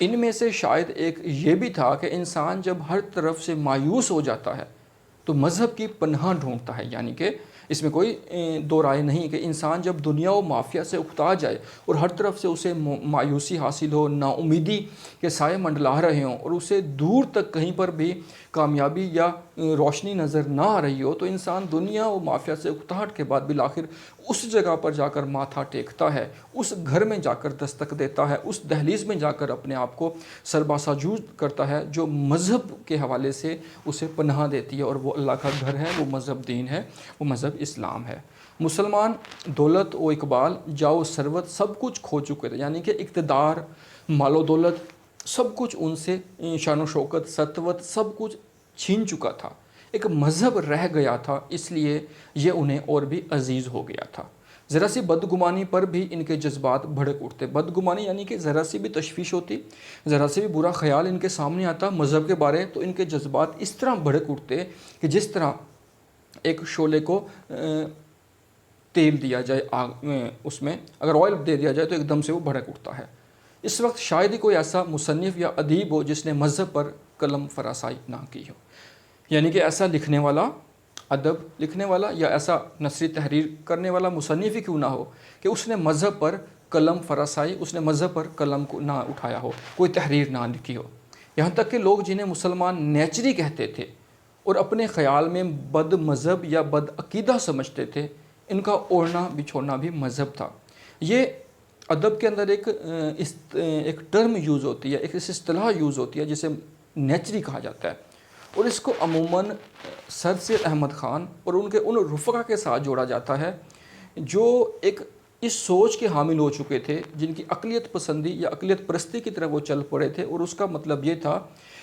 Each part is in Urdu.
ان میں سے شاید ایک یہ بھی تھا کہ انسان جب ہر طرف سے مایوس ہو جاتا ہے تو مذہب کی پناہ ڈھونڈتا ہے، یعنی کہ اس میں کوئی دو رائے نہیں کہ انسان جب دنیا و مافیا سے اکتا جائے اور ہر طرف سے اسے مایوسی حاصل ہو، نا امیدی کے سائے منڈلا رہے ہوں اور اسے دور تک کہیں پر بھی کامیابی یا روشنی نظر نہ آ رہی ہو، تو انسان دنیا و مافیا سے اکتاہٹ کے بعد بالآخر اس جگہ پر جا کر ماتھا ٹیکتا ہے، اس گھر میں جا کر دستک دیتا ہے، اس دہلیز میں جا کر اپنے آپ کو سرباساجود کرتا ہے جو مذہب کے حوالے سے اسے پناہ دیتی ہے، اور وہ اللہ کا گھر ہے، وہ مذہب دین ہے، وہ مذہب اسلام ہے۔ مسلمان دولت و اقبال جاؤ ثروت سب کچھ کھو چکے تھے، یعنی کہ اقتدار، مال و دولت سب کچھ ان سے، شان و شوکت، سطوت سب کچھ چھین چکا تھا۔ ایک مذہب رہ گیا تھا، اس لیے یہ انہیں اور بھی عزیز ہو گیا تھا۔ ذرا سی بدگمانی پر بھی ان کے جذبات بھڑک اٹھتے۔ بدگمانی یعنی کہ ذرا سی بھی تشویش ہوتی، ذرا سی بھی برا خیال ان کے سامنے آتا مذہب کے بارے، تو ان کے جذبات اس طرح بھڑک اٹھتے کہ جس طرح ایک شعلے کو تیل دیا جائے آگ اس میں اگر آئل دے دیا جائے تو ایک دم سے وہ بھڑک اٹھتا ہے۔ اس وقت شاید ہی کوئی ایسا مصنف یا ادیب ہو جس نے مذہب پر قلم فراسائی نہ کی ہو، یعنی کہ ایسا لکھنے والا، ادب لکھنے والا یا ایسا نثری تحریر کرنے والا مصنف ہی کیوں نہ ہو کہ اس نے مذہب پر قلم فراسائی، اس نے مذہب پر قلم کو نہ اٹھایا ہو، کوئی تحریر نہ لکھی ہو۔ یہاں تک کہ لوگ جنہیں مسلمان نیچری کہتے تھے اور اپنے خیال میں بد مذہب یا بد عقیدہ سمجھتے تھے، ان کا اوڑھنا بچھوڑنا بھی مذہب تھا۔ یہ ادب کے اندر ایک ٹرم یوز ہوتی ہے، ایک اصطلاح یوز ہوتی ہے جسے نیچری کہا جاتا ہے، اور اس کو عموماً سر سید احمد خان اور ان کے ان رفقا کے ساتھ جوڑا جاتا ہے جو ایک اس سوچ کے حامل ہو چکے تھے، جن کی عقلیت پسندی یا عقلیت پرستی کی طرف وہ چل پڑے تھے، اور اس کا مطلب یہ تھا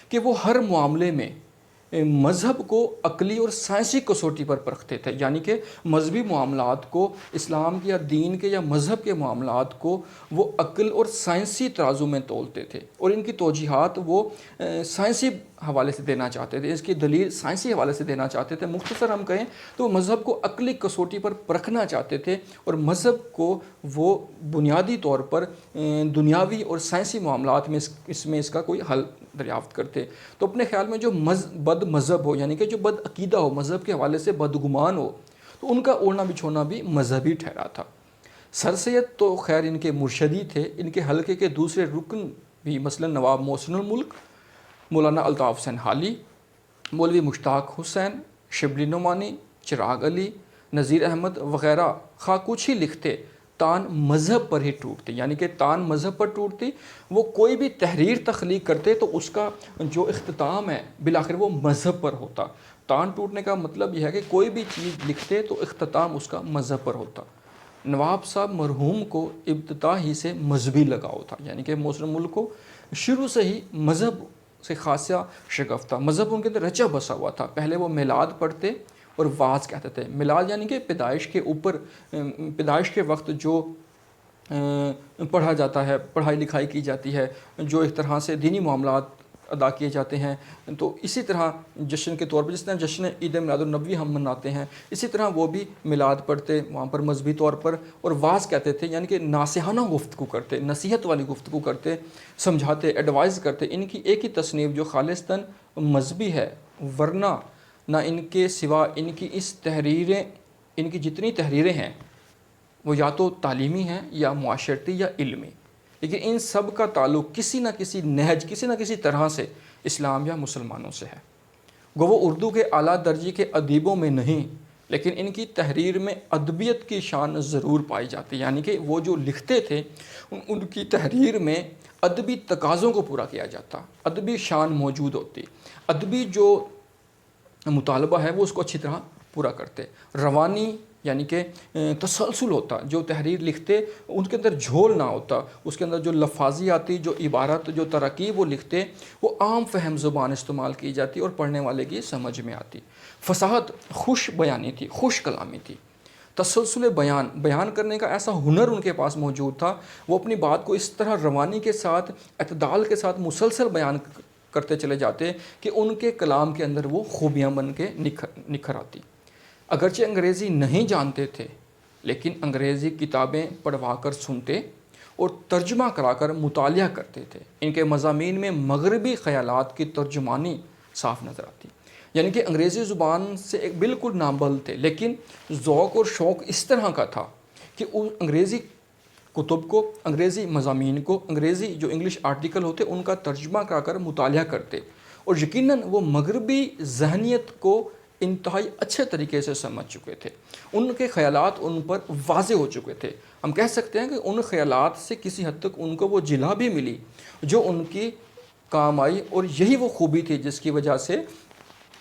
کہ وہ ہر معاملے میں مذہب کو عقلی اور سائنسی کسوٹی پر پرکھتے تھے، یعنی کہ مذہبی معاملات کو، اسلام کے یا دین کے یا مذہب کے معاملات کو وہ عقل اور سائنسی ترازو میں تولتے تھے، اور ان کی توجیحات وہ سائنسی حوالے سے دینا چاہتے تھے، اس کی دلیل سائنسی حوالے سے دینا چاہتے تھے۔ مختصر ہم کہیں تو وہ مذہب کو عقلی کسوٹی پر پرکھنا چاہتے تھے، اور مذہب کو وہ بنیادی طور پر دنیاوی اور سائنسی معاملات میں اس کا کوئی حل دریافت کرتے۔ تو اپنے خیال میں جو بد مذہب ہو، یعنی کہ جو بد عقیدہ ہو، مذہب کے حوالے سے بدگمان ہو، تو ان کا اوڑھنا بچھوڑنا بھی مذہبی ٹھہرا تھا۔ سر سید تو خیر ان کے مرشدی تھے، ان کے حلقے کے دوسرے رکن بھی مثلا نواب محسن الملک، مولانا الطاف حسین حالی، مولوی مشتاق حسین، شبلی نعمانی، چراغ علی، نذیر احمد وغیرہ خواہ کچھ ہی لکھتے، تان مذہب پر ہی ٹوٹتی، یعنی کہ تان مذہب پر ٹوٹتی۔ وہ کوئی بھی تحریر تخلیق کرتے تو اس کا جو اختتام ہے بالآخر وہ مذہب پر ہوتا۔ تان ٹوٹنے کا مطلب یہ ہے کہ کوئی بھی چیز لکھتے تو اختتام اس کا مذہب پر ہوتا۔ نواب صاحب مرحوم کو ابتدا ہی سے مذہبی لگاؤ تھا، یعنی کہ محسن ملک کو شروع سے ہی مذہب سے خاصا شغف تھا، مذہب ان کے اندر رچا بسا ہوا تھا۔ پہلے وہ میلاد پڑھتے اور واعظ کہتے تھے۔ میلاد یعنی کہ پیدائش کے اوپر، پیدائش کے وقت جو پڑھا جاتا ہے، پڑھائی لکھائی کی جاتی ہے، جو ایک طرح سے دینی معاملات ادا کیے جاتے ہیں، تو اسی طرح جشن کے طور پر جس طرح جشن عید میلاد النبوی ہم مناتے ہیں، اسی طرح وہ بھی میلاد پڑھتے وہاں پر مذہبی طور پر، اور واعظ کہتے تھے، یعنی کہ ناصحانہ گفتگو کرتے، نصیحت والی گفتگو کرتے، سمجھاتے، ایڈوائز کرتے۔ ان کی ایک ہی تصنیف جو خالصتاً مذہبی ہے، ورنہ نہ ان کے سوا ان کی اس تحریریں، ان کی جتنی تحریریں ہیں وہ یا تو تعلیمی ہیں یا معاشرتی یا علمی، لیکن ان سب کا تعلق کسی نہ کسی نہج، کسی نہ کسی طرح سے اسلام یا مسلمانوں سے ہے۔ گو وہ اردو کے اعلیٰ درجے کے ادیبوں میں نہیں، لیکن ان کی تحریر میں ادبیت کی شان ضرور پائی جاتی، یعنی کہ وہ جو لکھتے تھے ان کی تحریر میں ادبی تقاضوں کو پورا کیا جاتا، ادبی شان موجود ہوتی، ادبی جو مطالبہ ہے وہ اس کو اچھی طرح پورا کرتے، روانی یعنی کہ تسلسل ہوتا، جو تحریر لکھتے ان کے اندر جھول نہ ہوتا، اس کے اندر جو لفاظی آتی، جو عبارت، جو ترکیب وہ لکھتے وہ عام فہم زبان استعمال کی جاتی اور پڑھنے والے کی سمجھ میں آتی۔ فصاحت، خوش بیانی تھی، خوش کلامی تھی، تسلسل بیان کرنے کا ایسا ہنر ان کے پاس موجود تھا، وہ اپنی بات کو اس طرح روانی کے ساتھ، اعتدال کے ساتھ مسلسل بیان کرتے چلے جاتے کہ ان کے کلام کے اندر وہ خوبیاں بن کے نکھر آتی۔ اگرچہ انگریزی نہیں جانتے تھے، لیکن انگریزی کتابیں پڑھوا کر سنتے اور ترجمہ کرا کر مطالعہ کرتے تھے۔ ان کے مضامین میں مغربی خیالات کی ترجمانی صاف نظر آتی، یعنی کہ انگریزی زبان سے ایک بالکل نابلد تھے، لیکن ذوق اور شوق اس طرح کا تھا کہ انگریزی کتب کو، انگریزی مضامین کو، انگریزی جو انگلش آرٹیکل ہوتے ان کا ترجمہ کرا کر مطالعہ کرتے، اور یقیناً وہ مغربی ذہنیت کو انتہائی اچھے طریقے سے سمجھ چکے تھے۔ ان کے خیالات ان پر واضح ہو چکے تھے۔ ہم کہہ سکتے ہیں کہ ان خیالات سے کسی حد تک ان کو وہ جلا بھی ملی جو ان کی کام آئی، اور یہی وہ خوبی تھی جس کی وجہ سے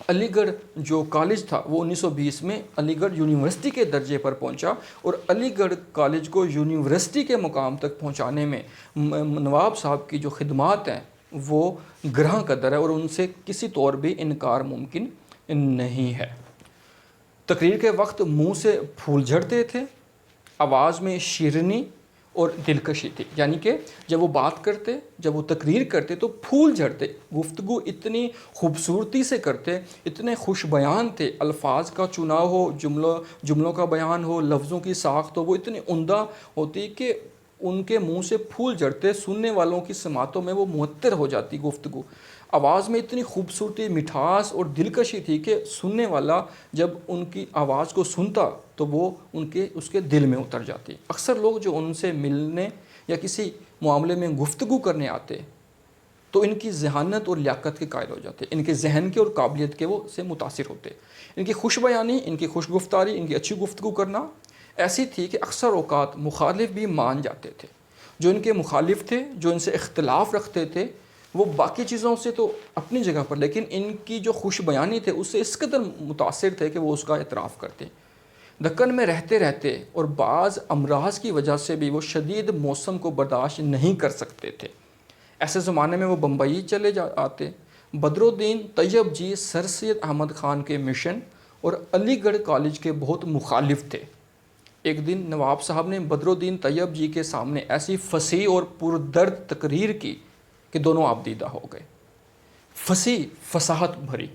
علی گڑھ جو کالج تھا وہ 1920 میں علی گڑھ یونیورسٹی کے درجے پر پہنچا، اور علی گڑھ کالج کو یونیورسٹی کے مقام تک پہنچانے میں نواب صاحب کی جو خدمات ہیں وہ گراں قدر ہے، اور ان سے کسی طور بھی انکار ممکن نہیں ہے۔ تقریر کے وقت منہ سے پھول جھڑتے تھے، آواز میں شیرینی اور دلکشی تھی، یعنی کہ جب وہ بات کرتے، جب وہ تقریر کرتے تو پھول جھڑتے، گفتگو اتنی خوبصورتی سے کرتے، اتنے خوش بیان تھے، الفاظ کا چناؤ ہو، جملوں کا بیان ہو، لفظوں کی ساخت ہو، وہ اتنی عمدہ ہوتی کہ ان کے منہ سے پھول جھڑتے، سننے والوں کی سماعتوں میں وہ معطر ہو جاتی گفتگو۔ آواز میں اتنی خوبصورتی، مٹھاس اور دلکشی تھی کہ سننے والا جب ان کی آواز کو سنتا تو وہ اس کے دل میں اتر جاتی۔ اکثر لوگ جو ان سے ملنے یا کسی معاملے میں گفتگو کرنے آتے تو ان کی ذہانت اور لیاقت کے قائل ہو جاتے، ان کے ذہن کے اور قابلیت کے وہ سے متاثر ہوتے۔ ان کی خوش بیانی، ان کی خوش گفتاری، ان کی اچھی گفتگو کرنا ایسی تھی کہ اکثر اوقات مخالف بھی مان جاتے تھے۔ جو ان کے مخالف تھے، جو ان سے اختلاف رکھتے تھے، وہ باقی چیزوں سے تو اپنی جگہ پر، لیکن ان کی جو خوش بیانی تھے اس سے اس قدر متاثر تھے کہ وہ اس کا اعتراف کرتے۔ دکن میں رہتے رہتے اور بعض امراض کی وجہ سے بھی وہ شدید موسم کو برداشت نہیں کر سکتے تھے۔ ایسے زمانے میں وہ بمبئی چلے آتے۔ بدرالدین طیب جی سر سید احمد خان کے مشن اور علی گڑھ کالج کے بہت مخالف تھے۔ ایک دن نواب صاحب نے بدرالدین طیب جی کے سامنے ایسی فصیح اور پردرد تقریر کی کہ دونوں آبدیدہ ہو گئے۔ فصیح، فصاحت بھری،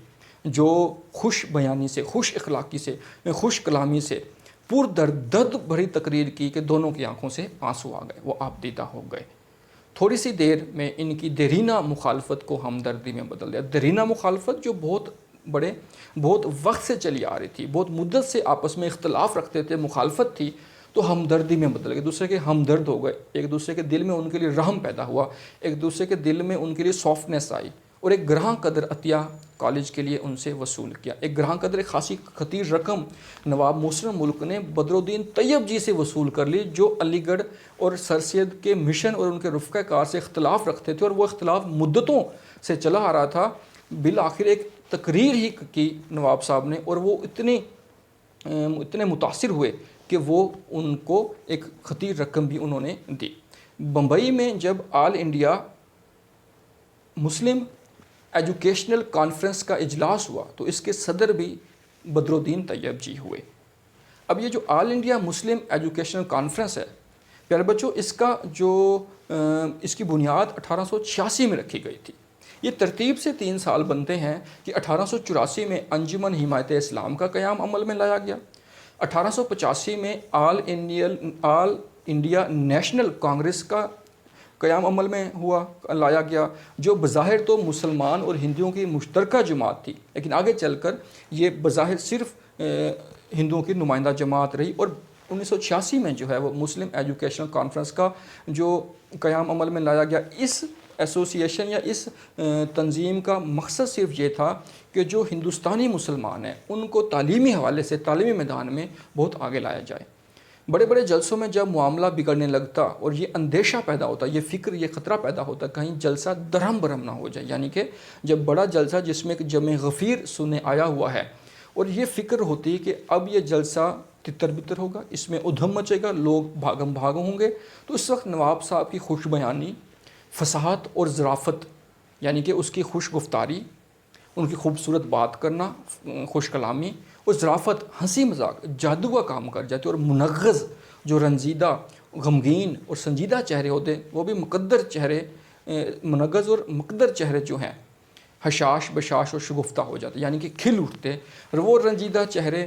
جو خوش بیانی سے، خوش اخلاقی سے، خوش کلامی سے درد بھری تقریر کی کہ دونوں کی آنکھوں سے آنسو آ گئے، وہ آبدیدہ ہو گئے۔ تھوڑی سی دیر میں ان کی دیرینہ مخالفت کو ہمدردی میں بدل دیا۔ دیرینہ مخالفت جو بہت وقت سے چلی آ رہی تھی، بہت مدت سے آپس میں اختلاف رکھتے تھے، مخالفت تھی، تو ہمدردی میں بدل گئے، دوسرے کے ہمدرد ہو گئے، ایک دوسرے کے دل میں ان کے لیے رحم پیدا ہوا، ایک دوسرے کے دل میں ان کے لیے سافٹنیس آئی، اور ایک گراں قدر عطیہ کالج کے لیے ان سے وصول کیا۔ ایک گراں قدر، ایک خاصی خطیر رقم نواب مسلم ملک نے بدرالدین طیب جی سے وصول کر لی، جو علی گڑھ اور سر سید کے مشن اور ان کے رفقہ کار سے اختلاف رکھتے تھے، اور وہ اختلاف مدتوں سے چلا آ رہا تھا۔ بالآخر ایک تقریر ہی کی نواب صاحب نے، اور وہ اتنے متاثر ہوئے کہ وہ ان کو ایک خطیر رقم بھی انہوں نے دی۔ بمبئی میں جب آل انڈیا مسلم ایجوکیشنل کانفرنس کا اجلاس ہوا تو اس کے صدر بھی بدرالدین طیب جی ہوئے۔ اب یہ جو آل انڈیا مسلم ایجوکیشنل کانفرنس ہے پیارے بچوں، اس کی بنیاد 1886 میں رکھی گئی تھی۔ یہ ترتیب سے 3 سال بنتے ہیں کہ 1884 میں انجمن حمایت اسلام کا قیام عمل میں لایا گیا، 1885 میں آل انڈیا نیشنل کانگریس کا قیام عمل میں لایا گیا، جو بظاہر تو مسلمان اور ہندوؤں کی مشترکہ جماعت تھی، لیکن آگے چل کر یہ بظاہر صرف ہندوؤں کی نمائندہ جماعت رہی، اور 1986 میں جو ہے وہ مسلم ایجوکیشنل کانفرنس کا جو قیام عمل میں لایا گیا۔ اس ایسوسیشن یا اس تنظیم کا مقصد صرف یہ تھا کہ جو ہندوستانی مسلمان ہیں ان کو تعلیمی حوالے سے، تعلیمی میدان میں بہت آگے لایا جائے۔ بڑے بڑے جلسوں میں جب معاملہ بگڑنے لگتا اور یہ اندیشہ پیدا ہوتا، یہ فکر، یہ خطرہ پیدا ہوتا کہیں جلسہ درہم برہم نہ ہو جائے، یعنی کہ جب بڑا جلسہ جس میں ایک جمع غفیر سننے آیا ہوا ہے اور یہ فکر ہوتی کہ اب یہ جلسہ تتر بتر ہوگا، اس میں ادھم مچے گا، لوگ بھاگم بھاگ ہوں گے، تو اس وقت نواب صاحب کی خوش بیانی، فصاحت اور ظرافت، یعنی کہ اس کی خوش گفتاری، ان کی خوبصورت بات کرنا، خوش کلامی اور ظرافت، ہنسی مذاق جادو کا کام کر جاتے، اور منغز جو رنجیدہ، غمگین اور سنجیدہ چہرے ہوتے وہ بھی مقدر چہرے، منغز اور مقدر چہرے جو ہیں حشاش بشاش اور شگفتہ ہو جاتے، یعنی کہ کھل اٹھتے، اور وہ رنجیدہ چہرے،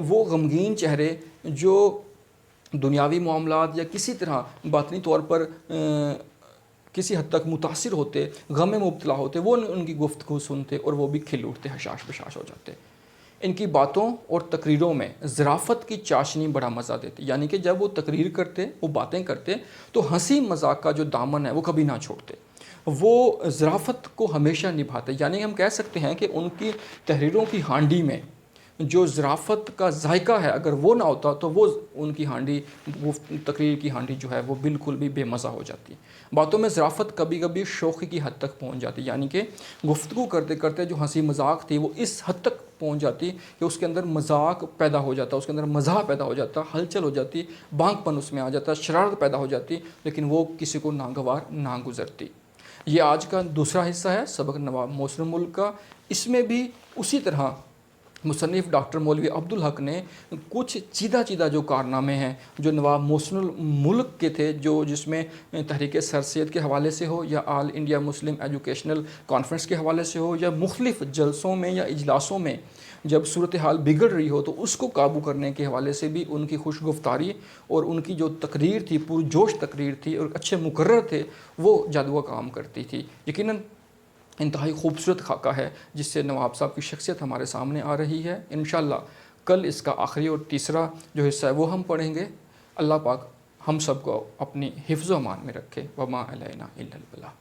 وہ غمگین چہرے جو دنیاوی معاملات یا کسی طرح باطنی طور پر کسی حد تک متاثر ہوتے، غم میں مبتلا ہوتے، وہ ان کی گفتگو سنتے اور وہ بھی کھل اٹھتے، حشاش بشاش ہو جاتے۔ ان کی باتوں اور تقریروں میں ظرافت کی چاشنی بڑا مزہ دیتی، یعنی کہ جب وہ تقریر کرتے، وہ باتیں کرتے تو ہنسی مذاق کا جو دامن ہے وہ کبھی نہ چھوڑتے، وہ ظرافت کو ہمیشہ نبھاتے۔ یعنی ہم کہہ سکتے ہیں کہ ان کی تحریروں کی ہانڈی میں جو ظرافت کا ذائقہ ہے، اگر وہ نہ ہوتا تو وہ ان کی ہانڈی، وہ تقریر کی ہانڈی جو ہے وہ بالکل بھی بے مزہ ہو جاتی۔ باتوں میں ظرافت کبھی کبھی شوخی کی حد تک پہنچ جاتی، یعنی کہ گفتگو کرتے کرتے جو ہنسی مذاق تھی وہ اس حد تک پہنچ جاتی کہ اس کے اندر مذاق پیدا ہو جاتا، اس کے اندر مزاح پیدا ہو جاتا، ہلچل ہو جاتی، بانک پن اس میں آ جاتا، شرارت پیدا ہو جاتی، لیکن وہ کسی کو ناگوار نہ گزرتی۔ یہ آج کا دوسرا حصہ ہے سبق نواب محسن الملک کا۔ اس میں بھی اسی طرح مصنف ڈاکٹر مولوی عبدالحق نے کچھ چیدہ چیدہ جو کارنامے ہیں جو نواب محسن الملک کے تھے، جس میں تحریک سر سید کے حوالے سے ہو یا آل انڈیا مسلم ایجوکیشنل کانفرنس کے حوالے سے ہو یا مختلف جلسوں میں یا اجلاسوں میں جب صورتحال بگڑ رہی ہو تو اس کو قابو کرنے کے حوالے سے بھی ان کی خوش گفتاری اور ان کی جو تقریر تھی، پرجوش تقریر تھی اور اچھے مقرر تھے، وہ جادو کام کرتی تھی۔ یقیناً انتہائی خوبصورت خاکہ ہے جس سے نواب صاحب کی شخصیت ہمارے سامنے آ رہی ہے۔ انشاءاللہ کل اس کا آخری اور تیسرا جو حصہ ہے وہ ہم پڑھیں گے۔ اللہ پاک ہم سب کو اپنی حفظ و امان میں رکھے۔ وما علینا الا البلاغ۔